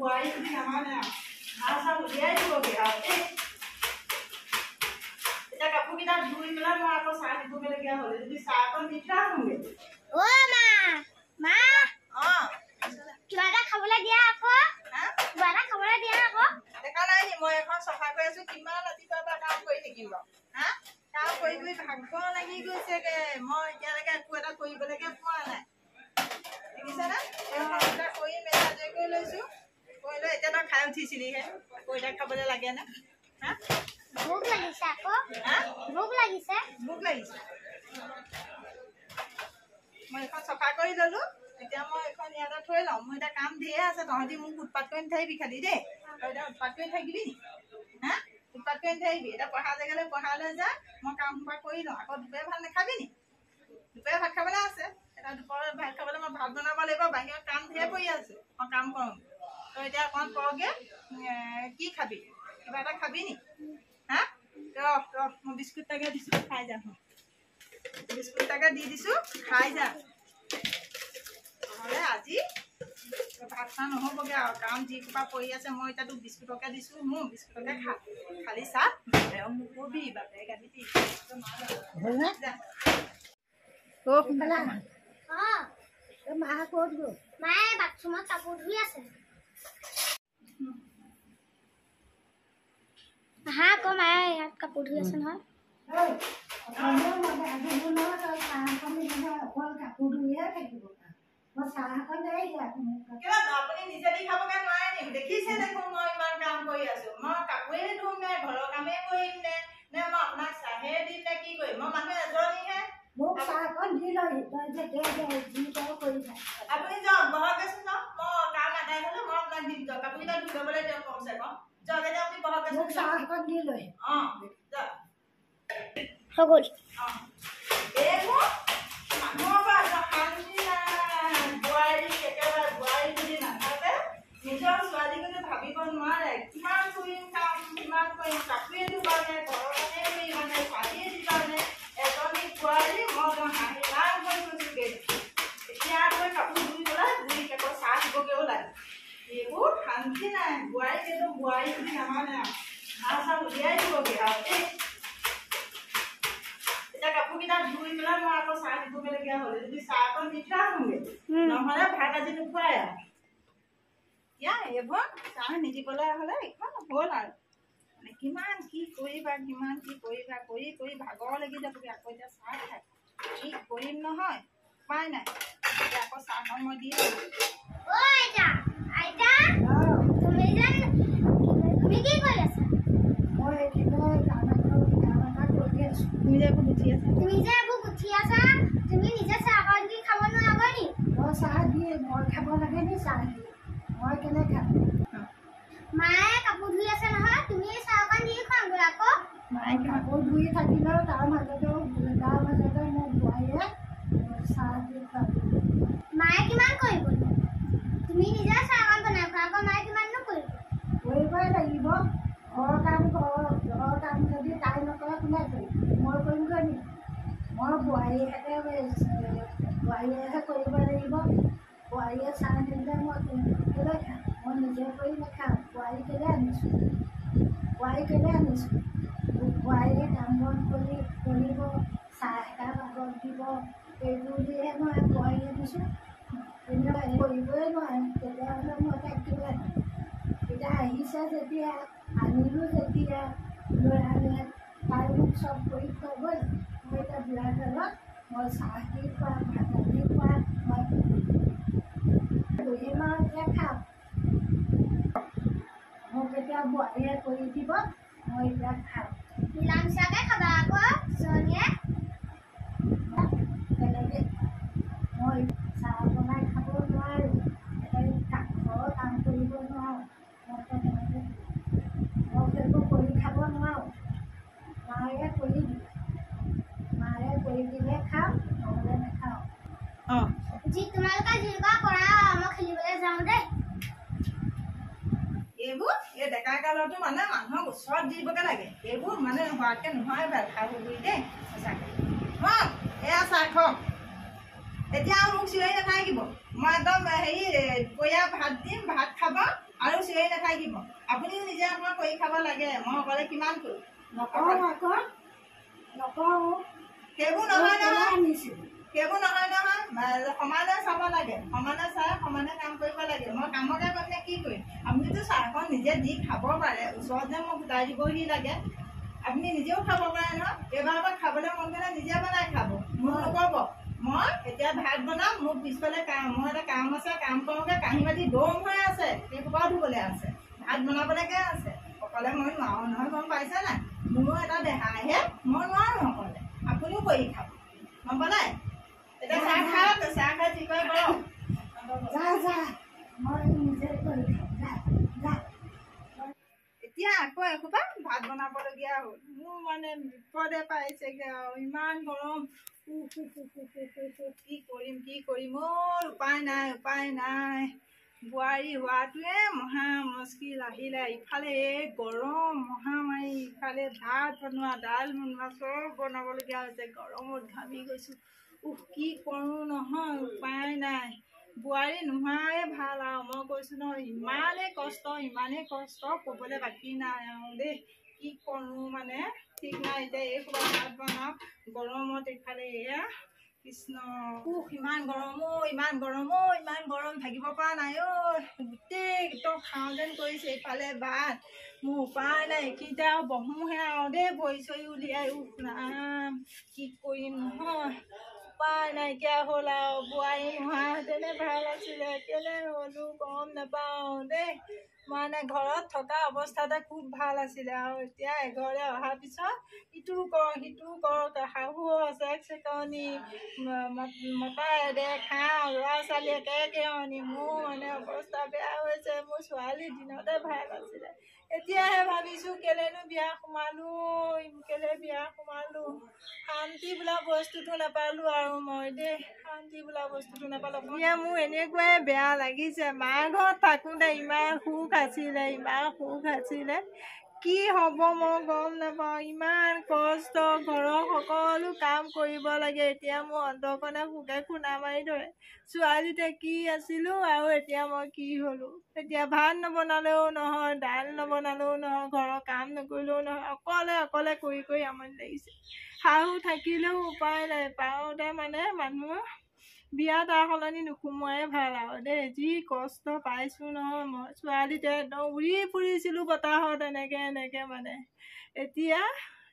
বোৱাৰী বুলি নামানে আৰু চাহ উলিয়াই দিবগৈ আৰু দেই। এতিয়া কাপোৰকেইটা ধুই পেলাই মই আকৌ চাহ দিবগৈলগীয়া হ'ল। যদি চাহ অকণ দি থোৱা আহোঁগৈ। কিবা এটা খাবলৈ দিয়া আকৌ। কিবা এটা খাবলৈ দিয়া আকৌ। দেখা নাই নি মই এখন চফা কৰি আছো, কিমান ৰাতিপুৱাৰ পৰা কাম কৰি থাকিম বাৰু। কাম কৰি কৰি ভাগৰ লাগি গৈছেগে। মই এতিয়ালৈকে একো এটা কৰিবলৈকে পোৱা নাই। দেখিছেনে? এইখন কৰি মেলি আজৰি কৰি লৈছো। কৰি লৈ এতিয়া তই খাই উঠিছিলিহে। কইতা খাবলৈ লাগে নে? ভোক লাগিছে আকৌ। ভোক লাগিছে। ভোক লাগিছে। মই এখন চফা কৰি ললো। এতিয়া মই এখন ইয়াতে থৈ লওঁ। মোৰ এতিয়া কাম ধেৰ আছে। তহঁতি মোক উৎপাত কৰি নাথাকিবি খালি দেই। তই এতিয়া উৎপাত কৰি থাকিবি নি? উৎপাত কৰি নাথাকিবি। এতিয়া পঢ়া জেগালৈ পঢ়ালৈ যা। মই কাম সোপা কৰি লওঁ। আকৌ দুপৰীয়া ভাত নাখাবি নি? দুপৰীয়া ভাত খাবলৈ আছে। এতিয়া দুপৰীয়া ভাত খাবলৈ মই ভাত বনাব লাগিব। বাহিৰত কাম ধেৰ পৰি আছে। মই কাম কৰোঁ। তই এতিয়া অকণ কৰগে। কি খাবি? কিবা এটা খাবি নি? ৰহ মই বিস্কুট এটাকে দিছোঁ, খাই যা। বিস্কুট এটাকে দি দিছোঁ, খাই যা। নহ'লে আজি ভাত খোৱা নহ'বগৈ আৰু। কাৰণ যি সোপা পৰি আছে মই এতিয়া তোক বিস্কুটকে দিছোঁ। মোৰ বিস্কুটকে খা। খালি চাহ নকবি, বাপেৰে গালি দি। মায়ে ক'ত গ'ল? মায়ে বাথৰুমত কাপোৰ ধুই আছে। আহা আকৌ, মায়ে ইয়াত কাপোৰ ধুই আছে নহয়। কাপোৰ ধুইহে থাকিব। মই চাহ অকণ দেই আপুনি নিজে দি খাবগে নোৱাৰে নি? দেখিছে দেখোন মই ইমান কাম কৰি আছো। মই কাপোৰে ধুম নে ঘৰৰ কামেই কৰিম নে মই আপোনাক চাহে দিম নে কি কৰিম? মই মানুহ এজনীহে। মোক চাহ অকণ দি লহি। তই যে যি তই কৰি থাক। আপুনি যাওক, বহকগৈচোন যাওক। মই কাম আদায় হ'লে মই আপোনাক দিম যাওক। কাপোৰকেইটা ধুই ল'বলৈ দিয়ক কমচে কম। যাওক এতিয়া আপুনি বহকগৈচোন। মোক চাহ অকণ দি লহি। যাওক। হৈ গ'ল। এইবোৰ মানুহৰ পৰা শান্তি নাই। বোৱাৰী একেবাৰে বোৱাৰী যদি নাথাকে নিজৰ ছোৱালী বুলি ভাবিব নোৱাৰে। কিমান কৰিম কাম, কিমান কৰিম, কাপোৰে দিবা নে, ঘৰৰ কামেই কৰিবা নে, ছোৱালীয়ে দিবা নে। এজনী বোৱাৰী মই হাঁহিলাম হৈ গৈছোগৈ। এতিয়া গৈ কাপোৰ ধুই পেলাই ধুই কেৱল চাহ দিবগৈও লাগে। এইবোৰ শান্তি নাই। বোৱাৰীক এইটো বোৱাৰী বুলি নামানে আৰু চাহ উলিয়াই দিবগৈ আৰু দেই। এতিয়া কাপোৰকেইটা ধুই পেলাই মই আকৌ চাহ দিবগৈলগীয়া হ'ল। যদি চাহ অকণ দি থোৱা আহোঁগৈ। নহ'লে ভাত আজি নোখোৱাই আৰু। এতিয়া এইবোৰ চাহ নিদিবলৈ হ'লে এইখন হ'ল আৰু। মানে কিমান কি কৰিবা, কিমান কি কৰিবা, কৰি কৰি ভাগৰ লাগি যাবগৈ। আকৌ এতিয়া চাহ খাই কি কৰিম নহয়, উপায় নাই। এতিয়া আকৌ চাহকণ মই দি দিওঁ। তুমি কি কৰি আছা? মই এইখিনিতে কাম এটা কৰি আছোঁ। তুমি যে এইবোৰ গুঠি আছা। তুমি যে এইবোৰ গুঠি আছা, তুমি নিজে চাহ অকণ দি খাব নোৱাৰা নি? মই চাহ দি মই খাব লাগে নি চাহ দি? মই কেনে খাম? মায়ে কাপোৰ ধুই আছে নহয়, তুমি চাহ অকণ দি খোৱাগৈ আকৌ। মায়ে কাপোৰ ধুই থাকিলেও তাৰ মাজতে মোৰ বোৱাৰীয়ে চাহ দি খুৱাব। মায়ে কিমান কৰিব? তুমি নিজে চাহ অকণ বনাই খোৱা আকৌ, মায়ে কিমাননো কৰিব? কৰিবই লাগিব। ঘৰৰ কাম যদি তাই নকৰে কোনে কৰিম? মই কৰিমগৈ নি? মই বোৱাৰীয়েহে কৰিব লাগিব। বোৱাৰীয়ে চাহ নিদিলে মই কেলৈ খাম? মই নিজে কৰি নাখাওঁ। বোৱাৰী কেলৈ আনিছোঁ? বোৱাৰীয়ে কাম বন কৰিব, চাহ একাপ আগত দিব, এইবোৰ দিহে মই বোৱাৰী আনিছোঁ। কিন্তু কৰিবই নোৱাৰে। তেতিয়াহ'লে মই তাইক কেলৈ আনিম? এতিয়া আহিছে যেতিয়া, আনিলোঁ যেতিয়া লৈ আনে, তাই মোক চব কৰি খুৱাবই। মই এতিয়া বিয়া ঘৰত মই চাহ দি খোৱা, ভাত ৰান্ধি খোৱা, মই বহিম আৰু এতিয়া খাম। মোক এতিয়া বোৱাৰীয়ে কৰি দিব, মই এতিয়া খাম। মিলামিচাকে খাবা আকৌ, ছোৱালীয়ে। তেনেকৈ মই চাহ বনাই খাব নোৱাৰোঁ। ঘৰৰ কাম কৰিব নোৱাৰোঁ। মই তেনেকৈ মই সেইবোৰ কৰি খাব নোৱাৰোঁ। মায়ে কৰি দিয়ে। মায়ে কৰি দিলে খাওঁ, নহ'লে নাখাওঁ। তোমালোকে যি কৰা, মই খেলিবলৈ যাওঁ দেই। এইবোৰ এই ডেকা কালতো মানে মানুহক ওচৰত দিবগে লাগে। এইবোৰ মানে হোৱাতকৈ নোহোৱাই ভাল। খাব কৰি দেই সঁচাকৈ। এয়া চাহ খাওক। এতিয়া আৰু মোক চিঞৰি নাথাকিব। মই একদম দুপৰীয়া ভাত দিম, ভাত খাব আৰু চিঞৰি নাথাকিব আপুনিও নিজে আপোনাৰ কৰি খাব লাগে মই অকলে কিমান কৰোঁ নকওঁ আকৌ নকওঁ সেইবোৰ নহয় নহয় আনিছিলোঁ সেইবোৰ নহয় নহয় সমানে চাব লাগে সমানে চাই সমানে কাম কৰিব লাগে মই কামকে কৰিলে কি কৰিম আপুনিতো চাহখন নিজে দি খাব পাৰে ওচৰত যে মোক গোটাই দিবহি লাগে আপুনি নিজেও খাব পাৰে নহয় এইবাৰ পৰা খাবলৈ মন গ'লে নিজে বনাই খাব মোক নক'ব মই এতিয়া ভাত বনাম মোৰ পিছফালে মোৰ এটা কাম আছে কাম কৰোঁগৈ কাঁহী বাতি দম হৈ আছে সেইসোপাও ধুবলৈ আছে ভাত বনাবলৈকে আছে অকলে মই নোৱাৰোঁ নহয় গম পাইছে নাই মোৰো এটা দেহাইহে মই নোৱাৰোঁ অকলে আপুনিও কৰি খাব গম পালে এতিয়া চাহ খাওক চাহ খাই যি কৰে কৰক যা যা মই নিজে কৰি খাওঁ যা যা এতিয়া আকৌ এসোপা ভাত বনাবলগীয়া হ'ল মোৰ মানে বিপদে পাইছেগৈ আৰু ইমান গৰম কি কৰিম উপায় নাই বোৱাৰী হোৱাটোৱে মহা মুস্কিল আহিলে ইফালে এই গৰম মহামাৰী ইফালে ভাত বনোৱা দাইল বনোৱা চব বনাবলগীয়া হৈছে গৰমত ঘামি গৈছোঁ কি কৰোঁ নহয় উপায় নাই বোৱাৰী নোহোৱাই ভাল আৰু মই কৈছোঁ নহয় ইমানেই কষ্ট ক'বলৈ বাকী নাই আৰু দেই কি কৰোঁ মানে ঠিক নাই এতিয়া এই সোপা ভাত বনাওঁ গৰমত ইফালে এয়া কৃষ্ণ ইমান গৰম থাকিব পৰা নাই গোটেই একদম খাওঁ যেন কৰিছে ইফালে ভাত মোৰ উপায় নাই এইখিনিতে আৰু বহোঁহে আৰু দেই ভৰি চৰি উলিয়াই ৰাম কি কৰিম নহয় উপায় নাইকিয়া হ'ল আৰু বোৱাৰী নোহোৱাহেঁতেনে ভাল আছিলে কেলে হ'লো গম নাপাওঁ দেই মানে ঘৰত থকা অৱস্থাতে খুব ভাল আছিলে আৰু এতিয়া এঘৰলৈ অহাৰ পিছত ইটো কৰ শাহু আছে চেকনি মতাই দে খাওঁ ল'ৰা ছোৱালী একেনি মোৰ মানে অৱস্থা বেয়া হৈছে মোৰ ছোৱালী দিনতে ভাল আছিলে এতিয়াহে ভাবিছোঁ কেলেনো বিয়া সোমালোঁ শান্তি বোলা বস্তুটো নাপালোঁ আৰু মই দেই শান্তি বোলা বস্তুটো নাপালোঁ এতিয়া মোৰ এনেকুৱাই বেয়া লাগিছে মাৰ ঘৰত থাকোঁতে ইমান সুখ আছিলে কি হ'ব মই গম নাপাওঁ ইমান কষ্ট ঘৰৰ সকলো কাম কৰিব লাগে এতিয়া মোৰ অন্তৰখনে সুখে খুন্দা মাৰি ধৰে ছোৱালীতে কি আছিলোঁ আৰু এতিয়া মই কি হ'লোঁ এতিয়া ভাত নবনালেও নহয় দাইল নবনালেও নহয় ঘৰৰ কাম নকৰিলেও নহয় অকলে কৰি আমনি লাগিছে শাহু থাকিলেও উপায় নাই পাওঁতে মানে মানুহ বিয়া তাৰ সলনি নোসোমোৱাই ভাল আৰু দেই যি কষ্ট পাইছোঁ নহয় মই ছোৱালীতে একদম উৰি ফুৰিছিলোঁ বতাহত এনেকে মানে এতিয়া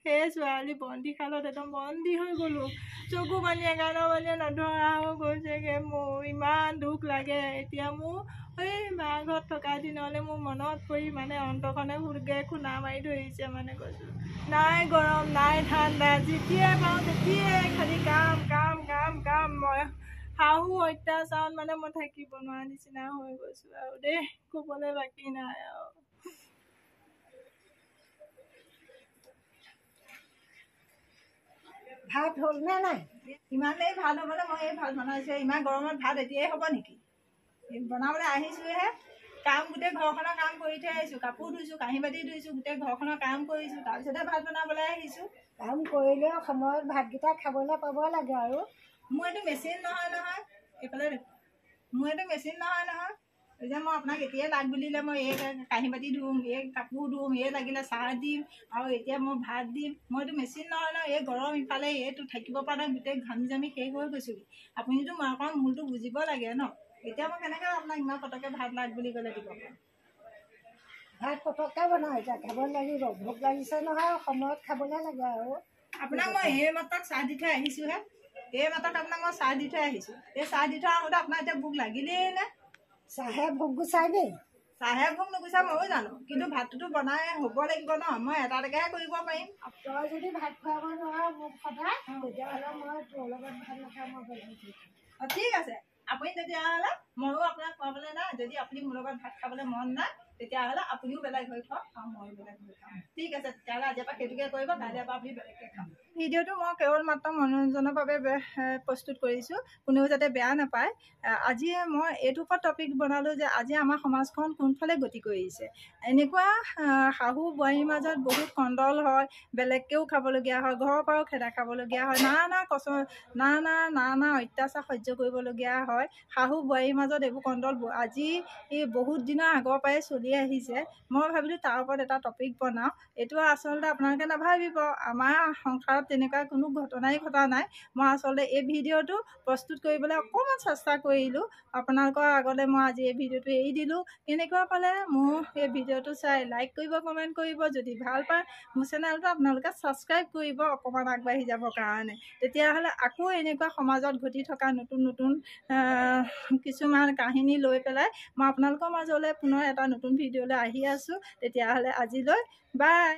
সেই ছোৱালী বন্দীশালত একদম বন্দী হৈ গ'লোঁ চকু পানীয়ে গানৰ পানীয়ে নধৰা হৈ গৈছেগৈ মোৰ ইমান দুখ লাগে এতিয়া মোৰ এই মাৰ ঘৰত থকা দিনলৈ মোৰ মনত পৰি মানে অন্তৰখনে সুৰগে খুন্দা মাৰি ধৰিছে মানে কৈছোঁ নাই গৰম নাই ঠাণ্ডা যেতিয়াই পাওঁ তেতিয়াই খালি কাম মই শাহু অত্যাচাৰত মানে মই থাকিব নোৱাৰা নিচিনা হৈ গৈছোঁ আৰু দেই ক'বলৈ বাকী নাই আৰু ভাত হ'ল নে নাই ইমানেই ভাল হ'বলৈ মই এই ভাত বনাইছোঁ ইমান গৰমত ভাত এতিয়াই হ'ব নেকি বনাবলৈ আহিছোঁহে কাম গোটেই ঘৰখনৰ কাম কৰি থৈ আহিছোঁ কাপোৰ ধুইছোঁ কাঁহী বাতি ধুইছোঁ গোটেই ঘৰখনৰ কাম কৰিছোঁ তাৰপিছতে ভাত বনাবলৈ আহিছোঁ কাম কৰিলেও সময়ত ভাতকেইটা খাবলৈ পাব লাগে আৰু মোৰ এইটো মেচিন নহয় এইফালে মোৰ এইটো মেচিন নহয় এতিয়া মই আপোনাক এতিয়াই লাগ বুলিলে মই এই কাঁহী বাতি ধুম এই কাপোৰ ধুম এই লাগিলে চাহ দিম আৰু এতিয়া মই ভাত দিম মই এইটো মেচিন নহয় এই গৰম ইফালে এইটো থাকিব পৰা নাই গোটেই ঘামি জামি শেষ হৈ গৈছোঁ আপুনিতো মই অকণ মোৰটো বুজিব লাগে ন এতিয়া মই কেনেকৈ আপোনাক ইমান পটককৈ ভাত লাগ বুলি ক'লে দিব পাৰিম ভাত পটককৈ বনাওঁ এতিয়া খাব লাগিব ভোক লাগিছে নহয় সময়ত খাবলৈ লাগে আৰু আপোনাক মই এই মাত্ৰক চাহ দি থৈ আহিছোঁহে এই মাত্ৰক আপোনাক মই চাহ দি থৈ আহিছোঁ এই চাহ দি থৈ আহোঁতে আপোনাৰ এতিয়া ভোক লাগিলেই নে চাহে ভোক গুচাই দেই চাহে ভোক নুগুচাই ময়ো জানো কিন্তু ভাতটোতো বনাই হ'ব লাগিব ন মই এটালৈকেহে কৰিব পাৰিম তই যদি ভাত খুৱাব নোৱাৰ মোক সদায় তেতিয়াহ'লে মই তোৰ লগত ভাত নাখাওঁ মই ঠিক আছে আপুনি তেতিয়াহ'লে ময়ো আপোনাক খুৱাবলৈ নাই যদি আপুনি মোৰ লগত ভাত খাবলৈ মন নাই তেতিয়াহ'লে আপুনিও বেলেগ হৈ খাওক আৰু ময়ো বেলেগ হৈ খাম ঠিক আছে তেতিয়াহ'লে আজিৰ পৰা সেইটোকে কৰিব কাইলৈ পৰা আপুনি বেলেগকৈ খাম ভিডিঅ'টো মই কেৱল মাত্ৰ মনোৰঞ্জনৰ বাবে প্ৰস্তুত কৰিছোঁ কোনেও যাতে বেয়া নাপায় আজি মই এইটোৰ ওপৰত টপিক বনালোঁ যে আজি আমাৰ সমাজখন কোনফালে গতি কৰিছে এনেকুৱা শাহু বোৱাৰীৰ মাজত বহুত কণ্ডল হয় বেলেগকৈও খাবলগীয়া হয় ঘৰৰ পৰাও খেদা খাবলগীয়া হয় নানা অত্যাচাৰ সহ্য কৰিবলগীয়া হয় হয়। শাহু বোৱাৰীৰ মাজত এইবোৰ কণ্ট্ৰল আজি বহুত দিনৰ আগৰ পৰাই চলি আহিছে। মই ভাবিলোঁ তাৰ ওপৰত এটা টপিক বনাওঁ। এইটো আচলতে আপোনালোকে নাভাবিব আমাৰ সংসাৰত তেনেকুৱা কোনো ঘটনাই ঘটা নাই। মই আচলতে এই ভিডিঅ'টো প্ৰস্তুত কৰিবলৈ অকণমান চেষ্টা কৰিলোঁ। আপোনালোকৰ আগতে মই আজি এই ভিডিঅ'টো এৰি দিলোঁ। কেনেকুৱা পালে মোৰ এই ভিডিঅ'টো চাই লাইক কৰিব, কমেণ্ট কৰিব। যদি ভাল পায় মোৰ চেনেলটো আপোনালোকে ছাবস্ক্ৰাইব কৰিব অকণমান আগবাঢ়ি যাবৰ কাৰণে। তেতিয়াহ'লে আকৌ এনেকুৱা সমাজত ঘটি থকা নতুন নতুন কিছুমান কাহিনী লৈ পেলাই মই আপোনালোকৰ মাজলৈ পুনৰ এটা নতুন ভিডিঅ'লৈ আহি আছোঁ। তেতিয়াহ'লে আজিলৈ বাই।